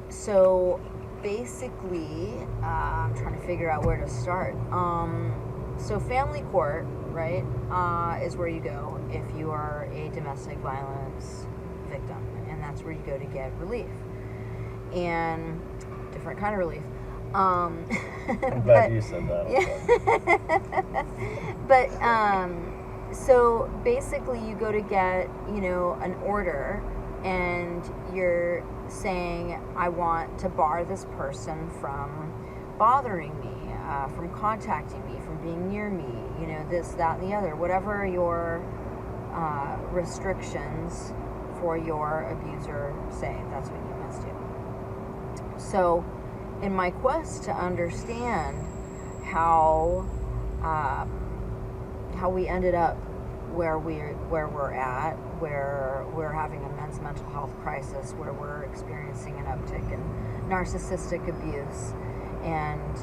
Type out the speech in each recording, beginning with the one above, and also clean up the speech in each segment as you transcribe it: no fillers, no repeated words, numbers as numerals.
So basically, I'm trying to figure out where to start. So family court, right, is where you go if you are a domestic violence victim, and that's where you go to get relief, and different kind of relief. I'm glad you said that. Yeah. But so basically, you go to get an order, and you're saying, I want to bar this person from bothering me, from contacting me, from being near me, this, that, and the other, whatever your restrictions for your abuser say, that's what you must do. So in my quest to understand how we ended up where we're at, where we're having an immense mental health crisis, where we're experiencing an uptick in narcissistic abuse and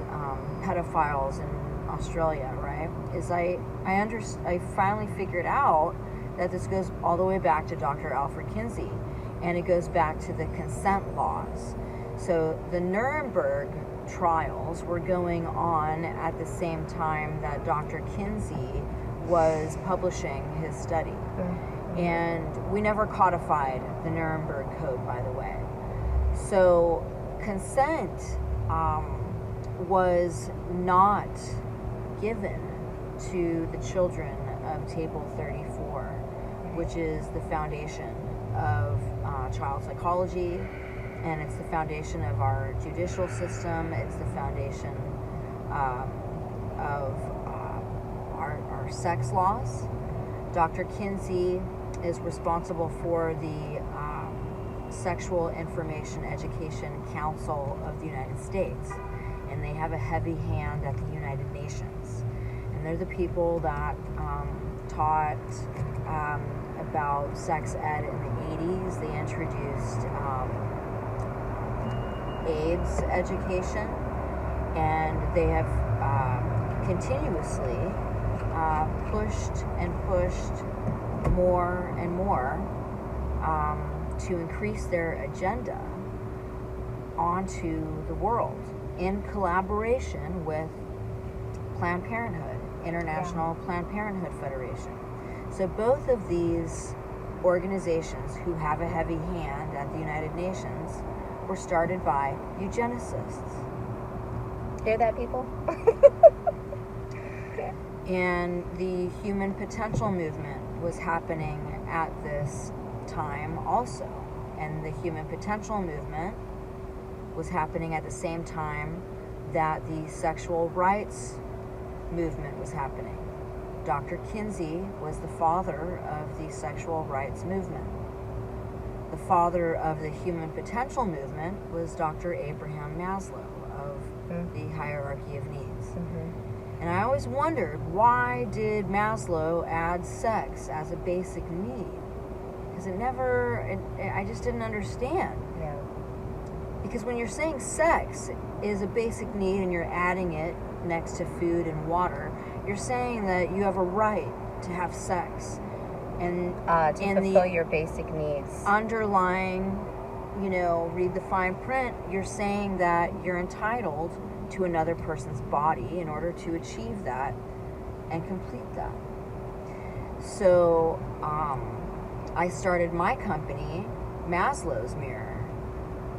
pedophiles in Australia, right? Is I finally figured out that this goes all the way back to Dr. Alfred Kinsey, and it goes back to the consent laws. So the Nuremberg trials were going on at the same time that Dr. Kinsey was publishing his study. Mm-hmm. And we never codified the Nuremberg Code, by the way. So consent was not given to the children of Table 34, which is the foundation of child psychology, and it's the foundation of our judicial system. It's the foundation of our sex laws. Dr. Kinsey is responsible for the Sexual Information Education Council of the United States, and they have a heavy hand at the United Nations. And they're the people that taught about sex ed in the 80s. They introduced AIDS education, and they have continuously pushed more and more to increase their agenda onto the world in collaboration with Planned Parenthood, International Planned Parenthood Federation. So both of these organizations who have a heavy hand at the United Nations were started by eugenicists. Hear that, people? And the human potential movement was happening at this time also. And the human potential movement was happening at the same time that the sexual rights movement was happening. Dr. Kinsey was the father of the sexual rights movement. The father of the human potential movement was Dr. Abraham Maslow of the hierarchy of needs. Mm-hmm. And I always wondered, why did Maslow add sex as a basic need? Because I just didn't understand. Yeah. Because when you're saying sex is a basic need and you're adding it next to food and water, you're saying that you have a right to have sex. And to fulfill your basic needs. Underlying, read the fine print, you're saying that you're entitled to another person's body in order to achieve that and complete that. So I started my company, Maslow's Mirror.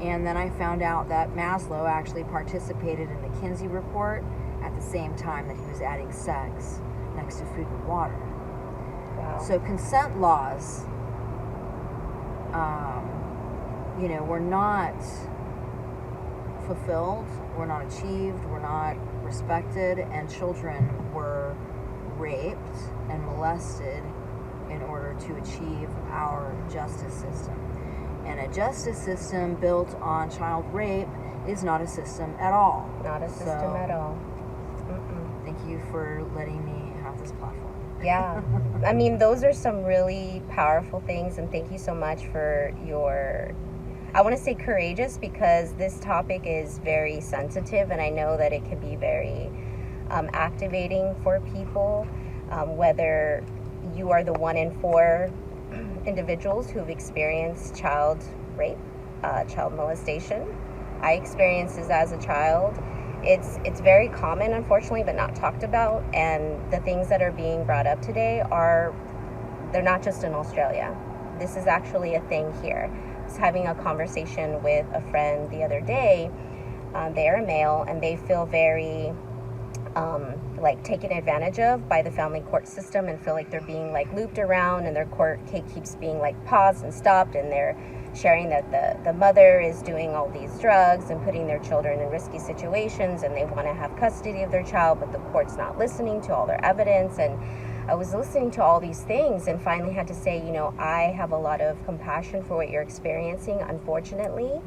And then I found out that Maslow actually participated in the Kinsey report at the same time that he was adding sex next to food and water. Wow. So consent laws, were not fulfilled, were not achieved, were not respected, and children were raped and molested in order to achieve our justice system. And a justice system built on child rape is not a system at all. Not a system at all. Mm-mm. Thank you for letting me have this platform. Yeah. I mean, those are some really powerful things, and thank you so much for your, I want to say courageous, because this topic is very sensitive, and I know that it can be very activating for people, whether you are the 1 in 4 individuals who've experienced child rape, child molestation. I experienced this as a child. It's very common, unfortunately, but not talked about. And the things that are being brought up today they're not just in Australia. This is actually a thing here. I was having a conversation with a friend the other day. They are male, and they feel very like taken advantage of by the family court system, and feel like they're being like looped around, and their court case keeps being like paused and stopped, and they're sharing that the mother is doing all these drugs and putting their children in risky situations, and they want to have custody of their child, but the court's not listening to all their evidence. And I was listening to all these things and finally had to say, I have a lot of compassion for what you're experiencing. Unfortunately,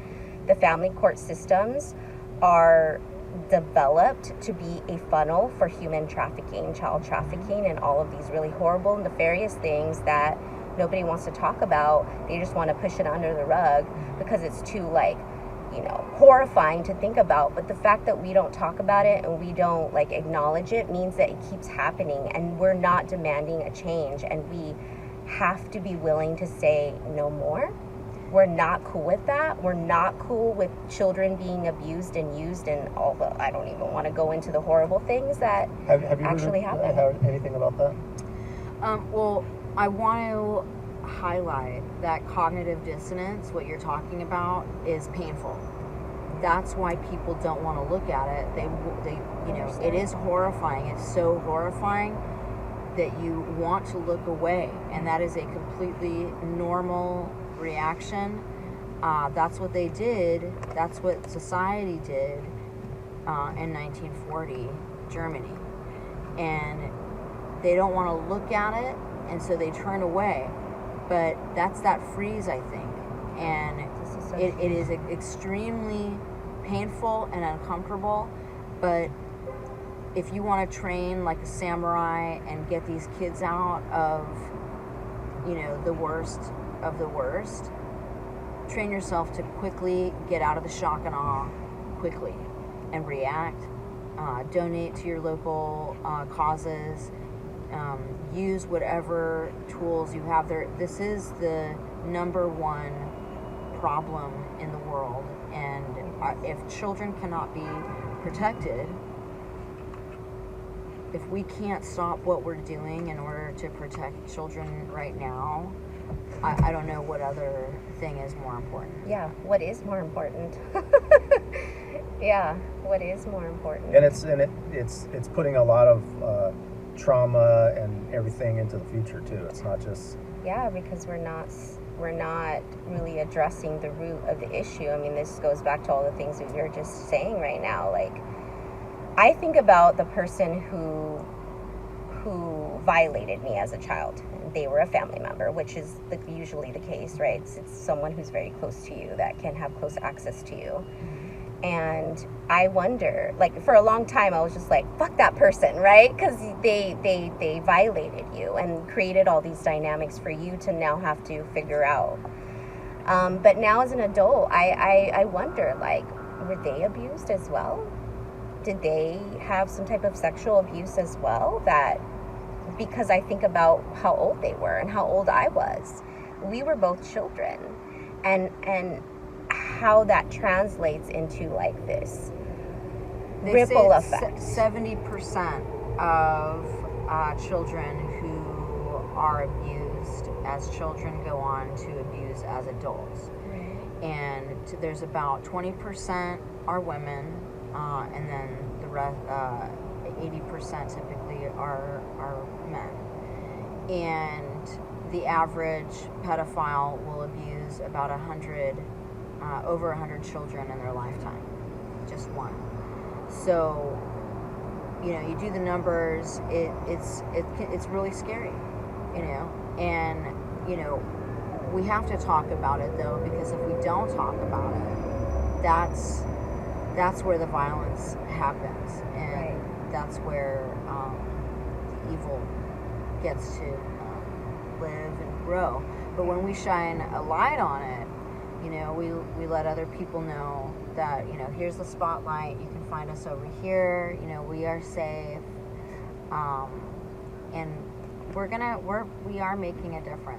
the family court systems are developed to be a funnel for human trafficking, child trafficking, and all of these really horrible, nefarious things that nobody wants to talk about. They just want to push it under the rug because it's too horrifying to think about. But the fact that we don't talk about it and we don't acknowledge it means that it keeps happening, and we're not demanding a change. And we have to be willing to say no more. We're not cool with that. We're not cool with children being abused and used, and all the, I don't even want to go into the horrible things that have you actually happen. Heard anything about that? Well, I want to highlight that cognitive dissonance, what you're talking about, is painful. That's why people don't want to look at it. They it is horrifying. It's so horrifying that you want to look away, and that is a completely normal reaction. That's what they did. That's what society did in 1940 Germany, and they don't want to look at it, and so they turn away. But that's that freeze, I think, and it is extremely painful and uncomfortable. But if you want to train like a samurai and get these kids out of the worst of the worst, train yourself to quickly get out of the shock and awe quickly and react. Donate to your local causes. Use whatever tools you have there. This is the number one problem in the world, and if children cannot be protected, if we can't stop what we're doing in order to protect children right now, I don't know what other thing is more important. Yeah, what is more important? Yeah, what is more important? And it's putting a lot of trauma and everything into the future too. It's not just because we're not really addressing the root of the issue. I mean, this goes back to all the things that you're just saying right now. I think about the person who violated me as a child. They were a family member, which is usually the case, right? It's someone who's very close to you that can have close access to you. And I wonder, for a long time, I was just like, fuck that person, right? Because they violated you and created all these dynamics for you to now have to figure out. But now as an adult, I wonder, were they abused as well? Did they have some type of sexual abuse as well? Because I think about how old they were and how old I was. We were both children. And how that translates into this ripple effect. 70% of children who are abused as children go on to abuse as adults. Right. And there's about 20% are women, and then the rest, 80% typically are men. And the average pedophile will abuse about over 100 children in their lifetime, just one. So, you do the numbers. It's really scary, and we have to talk about it though, because if we don't talk about it, that's where the violence happens, and right. That's where the evil gets to live and grow. But when we shine a light on it, we let other people know that, here's the spotlight, you can find us over here, we are safe, and we are making a difference.